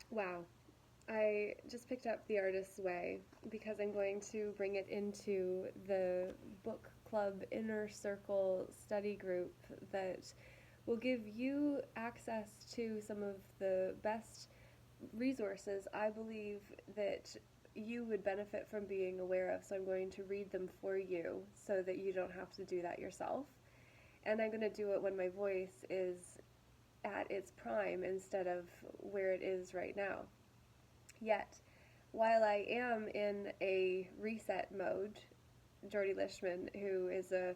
Wow. I just picked up The Artist's Way because I'm going to bring it into the book club inner circle study group that will give you access to some of the best resources I believe that you would benefit from being aware of. So I'm going to read them for you so that you don't have to do that yourself. And I'm going to do it when my voice is at its prime instead of where it is right now. Yet, while I am in a reset mode, Jordy Lishman, who is a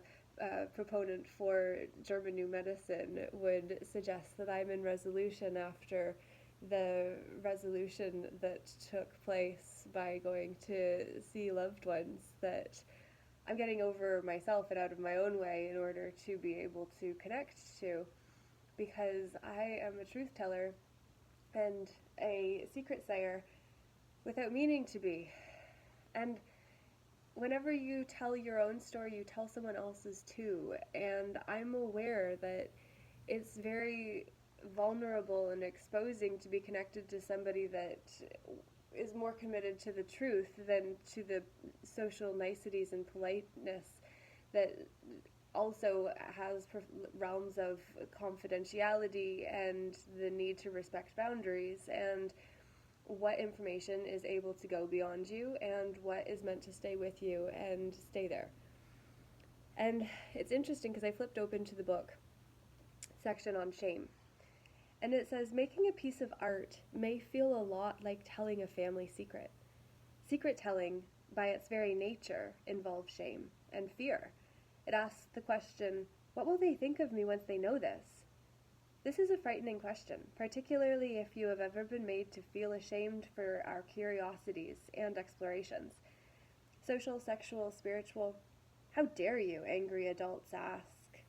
proponent for German New Medicine, would suggest that I'm in resolution after the resolution that took place by going to see loved ones, that I'm getting over myself and out of my own way in order to be able to connect to, because I am a truth teller and a secret sayer without meaning to be. And whenever you tell your own story, you tell someone else's too. And I'm aware that it's very vulnerable and exposing to be connected to somebody that is more committed to the truth than to the social niceties and politeness that also has realms of confidentiality and the need to respect boundaries and what information is able to go beyond you and what is meant to stay with you and stay there. And it's interesting because I flipped open to the book section on shame. And it says, making a piece of art may feel a lot like telling a family secret. Secret telling, by its very nature, involves shame and fear. It asks the question, what will they think of me once they know this? This is a frightening question, particularly if you have ever been made to feel ashamed for our curiosities and explorations. Social, sexual, spiritual. How dare you, angry adults ask,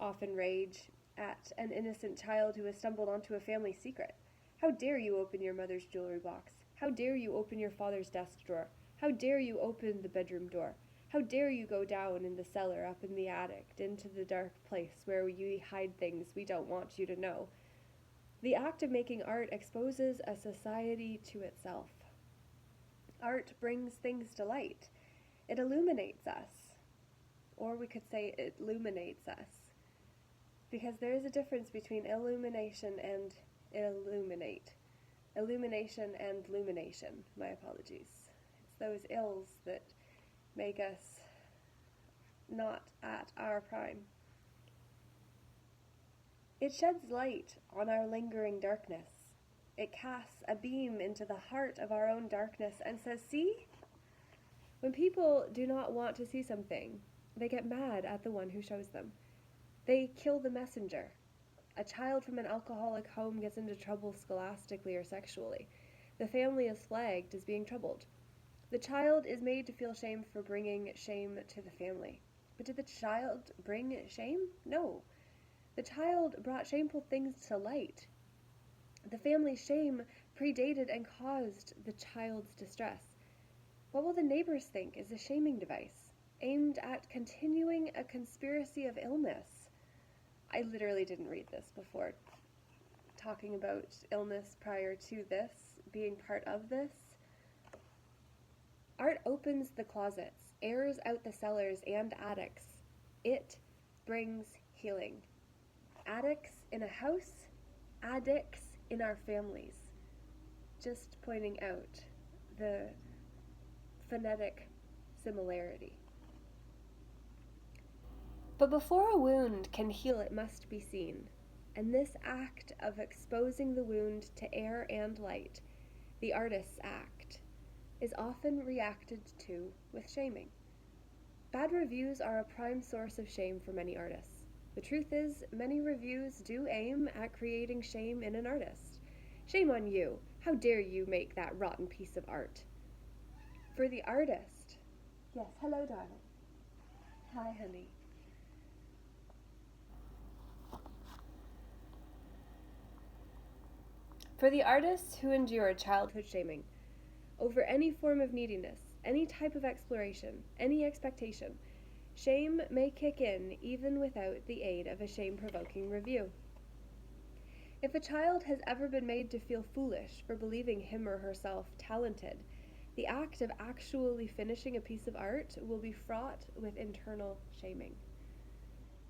often rage at an innocent child who has stumbled onto a family secret. How dare you open your mother's jewelry box? How dare you open your father's desk drawer? How dare you open the bedroom door? How dare you go down in the cellar, up in the attic, into the dark place where we hide things we don't want you to know? The act of making art exposes a society to itself. Art brings things to light. It illuminates us. Or we could say it illuminates us. Because there is a difference between illumination and illuminate. Illumination and lumination. My apologies. It's those ills that make us not at our prime. It sheds light on our lingering darkness. It casts a beam into the heart of our own darkness and says, see? When people do not want to see something, they get mad at the one who shows them. They kill the messenger. A child from an alcoholic home gets into trouble scholastically or sexually. The family is flagged as being troubled. The child is made to feel shame for bringing shame to the family. But did the child bring shame? No. The child brought shameful things to light. The family's shame predated and caused the child's distress. What will the neighbors think is a shaming device, aimed at continuing a conspiracy of illness? I literally didn't read this before talking about illness prior to this, being part of this. Art opens the closets, airs out the cellars and attics. It brings healing. Addicts in a house, addicts in our families. Just pointing out the phonetic similarity. But before a wound can heal, it must be seen. And this act of exposing the wound to air and light, the artist's act, is often reacted to with shaming. Bad reviews are a prime source of shame for many artists. The truth is, many reviews do aim at creating shame in an artist. Shame on you. How dare you make that rotten piece of art? For the artist, yes, hello, darling. Hi, honey. For the artists who endure childhood shaming over any form of neediness, any type of exploration, any expectation, shame may kick in even without the aid of a shame-provoking review. If a child has ever been made to feel foolish for believing him or herself talented, the act of actually finishing a piece of art will be fraught with internal shaming.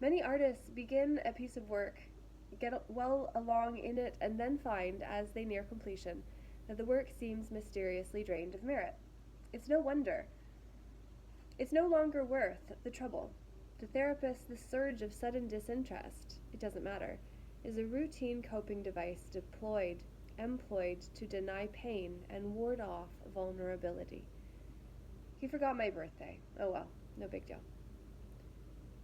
Many artists begin a piece of work, get well along in it, and then find, as they near completion, that the work seems mysteriously drained of merit. It's no wonder. It's no longer worth the trouble. To therapists, the surge of sudden disinterest, it doesn't matter, is a routine coping device employed to deny pain and ward off vulnerability. He forgot my birthday. Oh well, no big deal.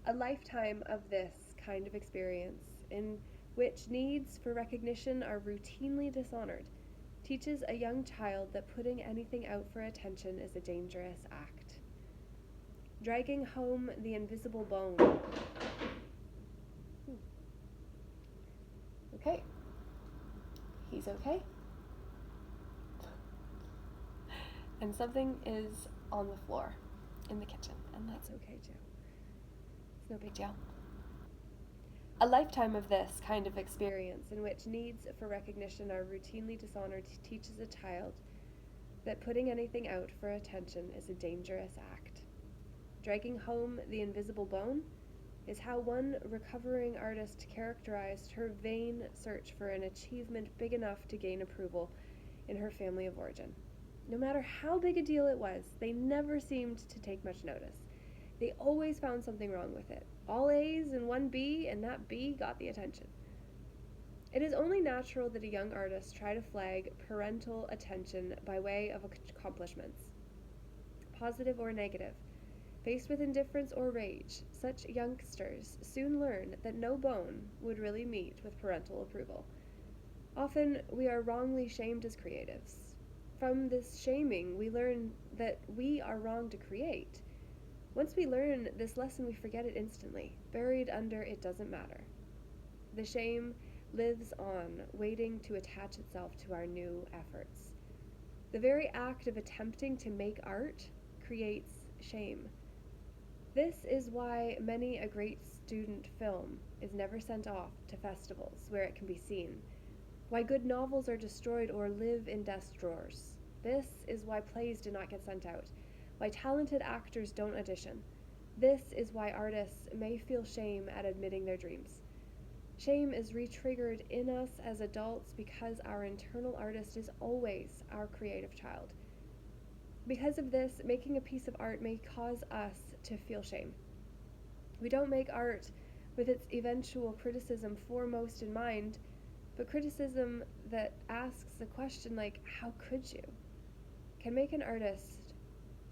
A lifetime of this kind of experience, in which needs for recognition are routinely dishonored, teaches a young child that putting anything out for attention is a dangerous act. Dragging home the invisible bone. Okay. He's okay. And something is on the floor in the kitchen, and that's okay too. It's no big deal. A lifetime of this kind of experience, in which needs for recognition are routinely dishonored, teaches a child that putting anything out for attention is a dangerous act. Dragging home the invisible bone is how one recovering artist characterized her vain search for an achievement big enough to gain approval in her family of origin. No matter how big a deal it was, they never seemed to take much notice. They always found something wrong with it. All A's and one B, and that B got the attention. It is only natural that a young artist try to flag parental attention by way of accomplishments, positive or negative. Faced with indifference or rage, such youngsters soon learn that no bone would really meet with parental approval. Often, we are wrongly shamed as creatives. From this shaming, we learn that we are wrong to create. Once we learn this lesson, we forget it instantly, buried under "it doesn't matter." The shame lives on, waiting to attach itself to our new efforts. The very act of attempting to make art creates shame. This is why many a great student film is never sent off to festivals where it can be seen, why good novels are destroyed or live in desk drawers. This is why plays do not get sent out, why talented actors don't audition. This is why artists may feel shame at admitting their dreams. Shame is re-triggered in us as adults because our internal artist is always our creative child. Because of this, making a piece of art may cause us to feel shame. We don't make art with its eventual criticism foremost in mind, but criticism that asks a question like, how could you? Can make an artist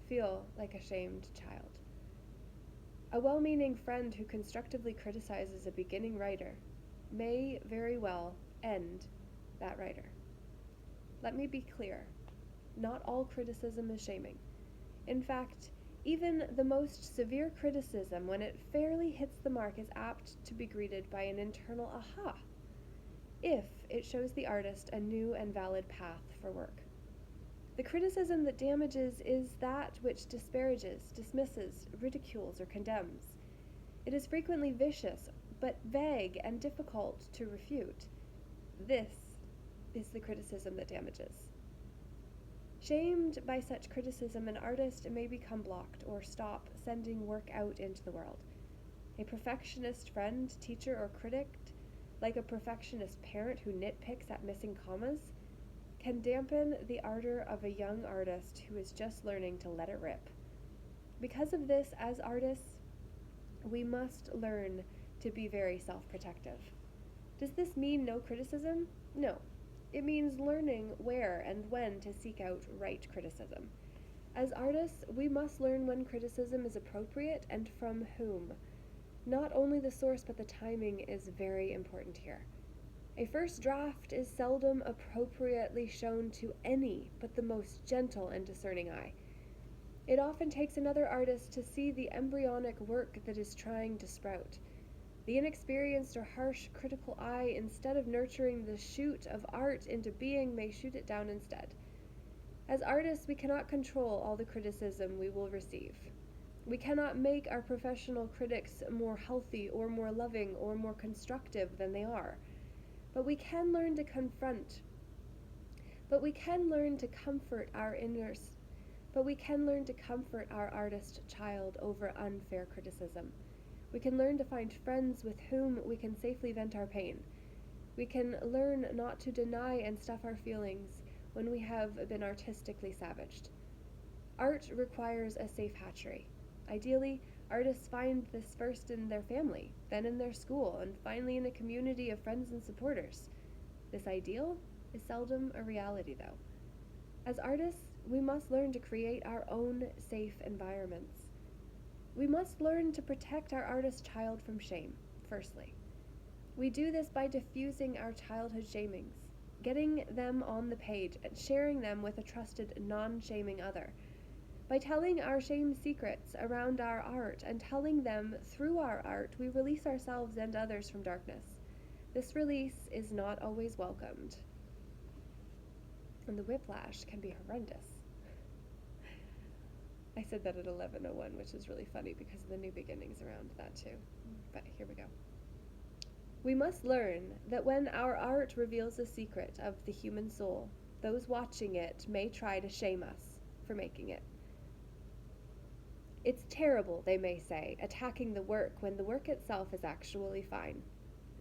feel like a shamed child. A well-meaning friend who constructively criticizes a beginning writer may very well end that writer. Let me be clear. Not all criticism is shaming. In fact, even the most severe criticism, when it fairly hits the mark, is apt to be greeted by an internal aha, if it shows the artist a new and valid path for work. The criticism that damages is that which disparages, dismisses, ridicules, or condemns. It is frequently vicious, but vague and difficult to refute. This is the criticism that damages. Shamed by such criticism, an artist may become blocked or stop sending work out into the world. A perfectionist friend, teacher, or critic, like a perfectionist parent who nitpicks at missing commas, can dampen the ardor of a young artist who is just learning to let it rip. Because of this, as artists, we must learn to be very self-protective. Does this mean no criticism? No. It means learning where and when to seek out right criticism. As artists, we must learn when criticism is appropriate and from whom. Not only the source, but the timing is very important here. A first draft is seldom appropriately shown to any but the most gentle and discerning eye. It often takes another artist to see the embryonic work that is trying to sprout. The inexperienced or harsh critical eye, instead of nurturing the shoot of art into being, may shoot it down instead. As artists, we cannot control all the criticism we will receive. We cannot make our professional critics more healthy or more loving or more constructive than they are. But we can learn to confront. But we can learn to comfort our inners. But we can learn to comfort our artist child over unfair criticism. We can learn to find friends with whom we can safely vent our pain. We can learn not to deny and stuff our feelings when we have been artistically savaged. Art requires a safe hatchery. Ideally, artists find this first in their family, then in their school, and finally in a community of friends and supporters. This ideal is seldom a reality, though. As artists, we must learn to create our own safe environments. We must learn to protect our artist child from shame, firstly. We do this by diffusing our childhood shamings, getting them on the page and sharing them with a trusted, non-shaming other. By telling our shame secrets around our art and telling them through our art, we release ourselves and others from darkness. This release is not always welcomed, and the whiplash can be horrendous. I said that at 11:01, which is really funny because of the new beginnings around that too. But here we go. We must learn that when our art reveals a secret of the human soul, those watching it may try to shame us for making it. It's terrible, they may say, attacking the work when the work itself is actually fine.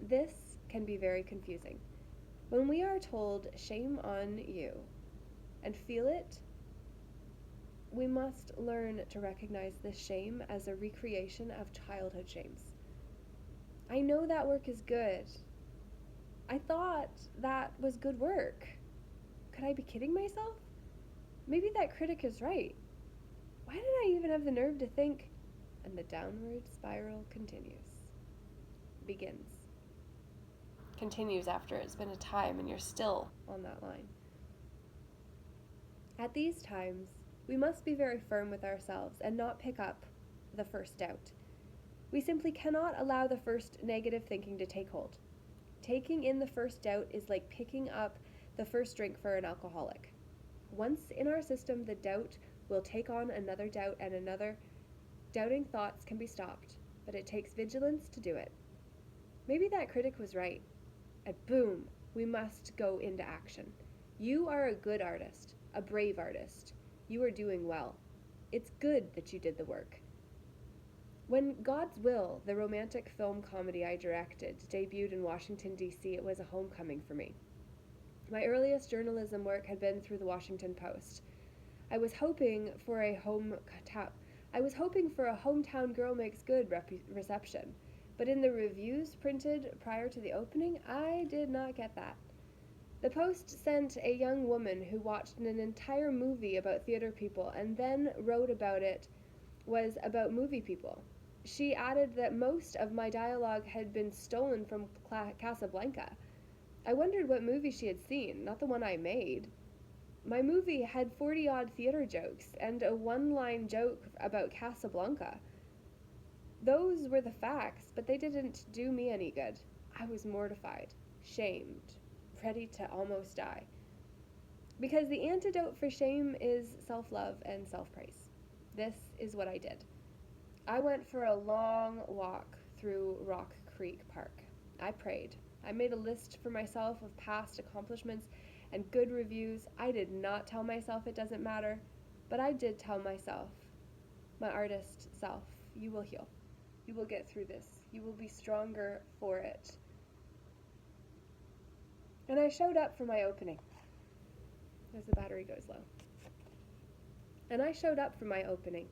This can be very confusing. When we are told, shame on you, and feel it, we must learn to recognize this shame as a recreation of childhood shames. I know that work is good. I thought that was good work. Could I be kidding myself? Maybe that critic is right. Why did I even have the nerve to think? And the downward spiral begins. Continues after it's been a time and you're still on that line. At these times, we must be very firm with ourselves and not pick up the first doubt. We simply cannot allow the first negative thinking to take hold. Taking in the first doubt is like picking up the first drink for an alcoholic. Once in our system, the doubt will take on another doubt and another. Doubting thoughts can be stopped, but it takes vigilance to do it. Maybe that critic was right. And boom, we must go into action. You are a good artist, a brave artist. You are doing well. It's good that you did the work. When God's Will, the romantic film comedy I directed, debuted in Washington, D.C., it was a homecoming for me. My earliest journalism work had been through the Washington Post. I was hoping for a hometown girl makes good reception, but in the reviews printed prior to the opening, I did not get that. The Post sent a young woman who watched an entire movie about theater people and then wrote about it was about movie people. She added that most of my dialogue had been stolen from Casablanca. I wondered what movie she had seen, not the one I made. My movie had 40-odd theater jokes and a one-line joke about Casablanca. Those were the facts, but they didn't do me any good. I was mortified, shamed, ready to almost die. Because the antidote for shame is self-love and self-praise. This is what I did. I went for a long walk through Rock Creek Park. I prayed. I made a list for myself of past accomplishments and good reviews. I did not tell myself it doesn't matter, but I did tell myself, my artist self, you will heal. You will get through this. You will be stronger for it. And I showed up for my opening. As the battery goes low. And I showed up for my opening.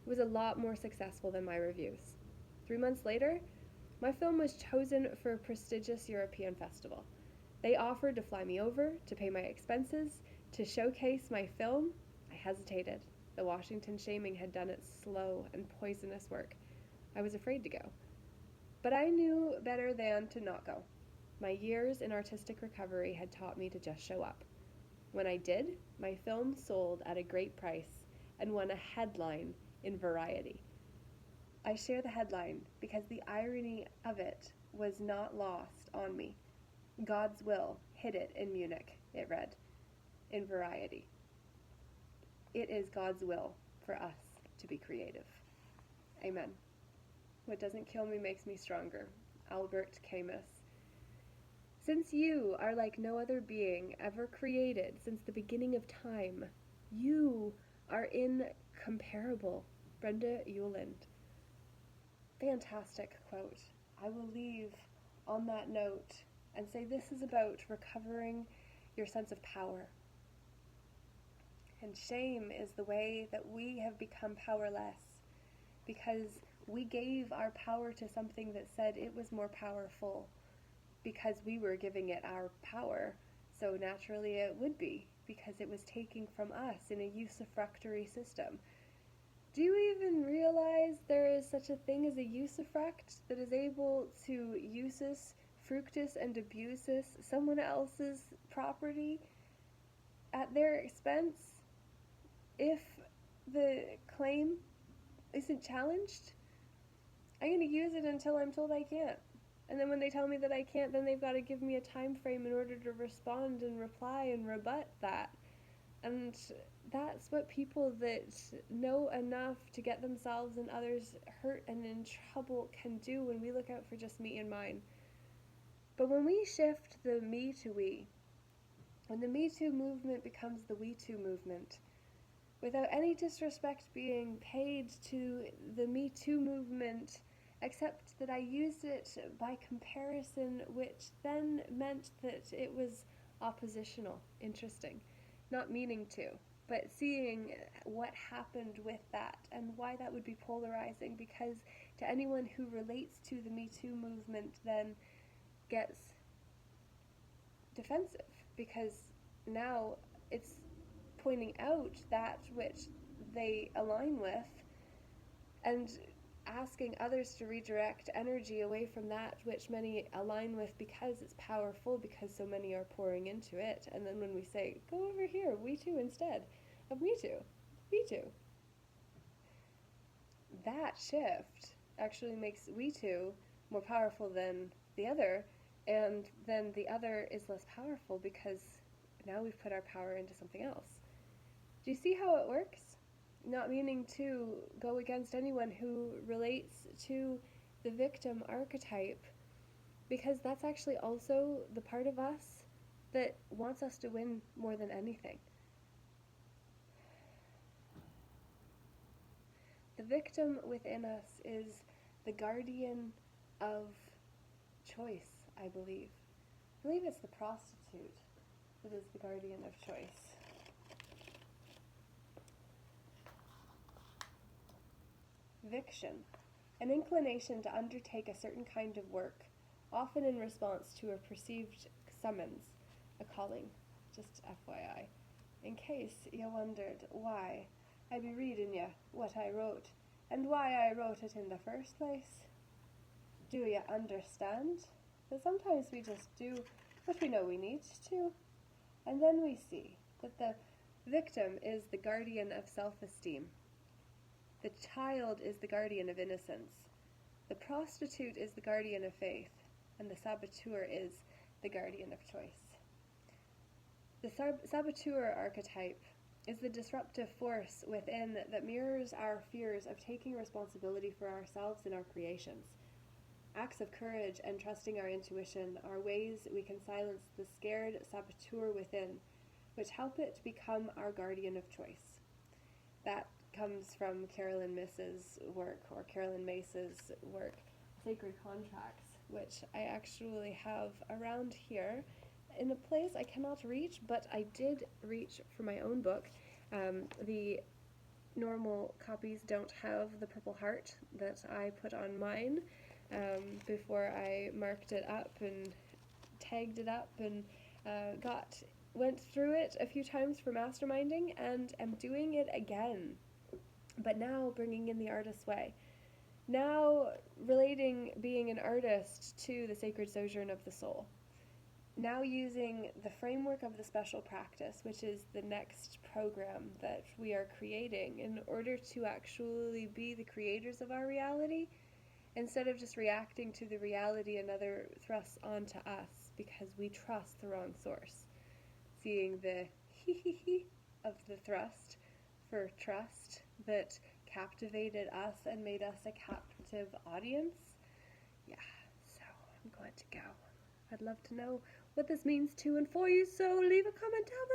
It was a lot more successful than my reviews. 3 months later, my film was chosen for a prestigious European festival. They offered to fly me over, to pay my expenses, to showcase my film. I hesitated. The Washington shaming had done its slow and poisonous work. I was afraid to go. But I knew better than to not go. My years in artistic recovery had taught me to just show up. When I did, my film sold at a great price and won a headline in Variety. I share the headline because the irony of it was not lost on me. God's will hid it in Munich, it read, in Variety. It is God's will for us to be creative. Amen. What doesn't kill me makes me stronger. Albert Camus. Since you are like no other being ever created since the beginning of time, you are incomparable. Brenda Euland. Fantastic quote. I will leave on that note and say this is about recovering your sense of power. And shame is the way that we have become powerless, because we gave our power to something that said it was more powerful, because we were giving it our power. So naturally it would be, because it was taking from us in a usufructory system. Do you even realize there is such a thing as a usufruct that is able to usus, fructus, and abusus someone else's property at their expense if the claim isn't challenged? I'm going to use it until I'm told I can't. And then when they tell me that I can't, then they've got to give me a time frame in order to respond and reply and rebut that. And that's what people that know enough to get themselves and others hurt and in trouble can do when we look out for just me and mine. But when we shift the me to we, when the Me Too movement becomes the We Too movement, without any disrespect being paid to the Me Too movement, except that I used it by comparison, which then meant that it was oppositional. Interesting. Not meaning to, but seeing what happened with that and why that would be polarizing, because to anyone who relates to the Me Too movement then gets defensive, because now it's pointing out that which they align with and asking others to redirect energy away from that which many align with because it's powerful, because so many are pouring into it. And then when we say, go over here, we too, instead of me too, we too, that shift actually makes we too more powerful than the other, and then the other is less powerful because now we've put our power into something else. Do you see how it works? Not meaning to go against anyone who relates to the victim archetype, because that's actually also the part of us that wants us to win more than anything. The victim within us is the guardian of choice, I believe. I believe it's the prostitute that is the guardian of choice. Viction, an inclination to undertake a certain kind of work, often in response to a perceived summons, a calling, just FYI. In case you wondered why I be reading you what I wrote, and why I wrote it in the first place. Do you understand that sometimes we just do what we know we need to, and then we see that the victim is the guardian of self-esteem. The child is the guardian of innocence. The prostitute is the guardian of faith, and the saboteur is the guardian of choice. The saboteur archetype is the disruptive force within that mirrors our fears of taking responsibility for ourselves and our creations. Acts of courage and trusting our intuition are ways we can silence the scared saboteur within, which help it become our guardian of choice. That comes from Carolyn Mace's work, Sacred Contracts, which I actually have around here in a place I cannot reach, but I did reach for my own book. The normal copies don't have the purple heart that I put on mine before I marked it up and tagged it up and went through it a few times for masterminding, and am doing it again, but now bringing in the artist's way. Now relating being an artist to the sacred sojourn of the soul. Now using the framework of the special practice, which is the next program that we are creating in order to actually be the creators of our reality, instead of just reacting to the reality another thrusts onto us because we trust the wrong source. Seeing the hee of the thrust for trust that captivated us and made us a captive audience. Yeah, so I'm going to go. I'd love to know what this means to and for you, so leave a comment down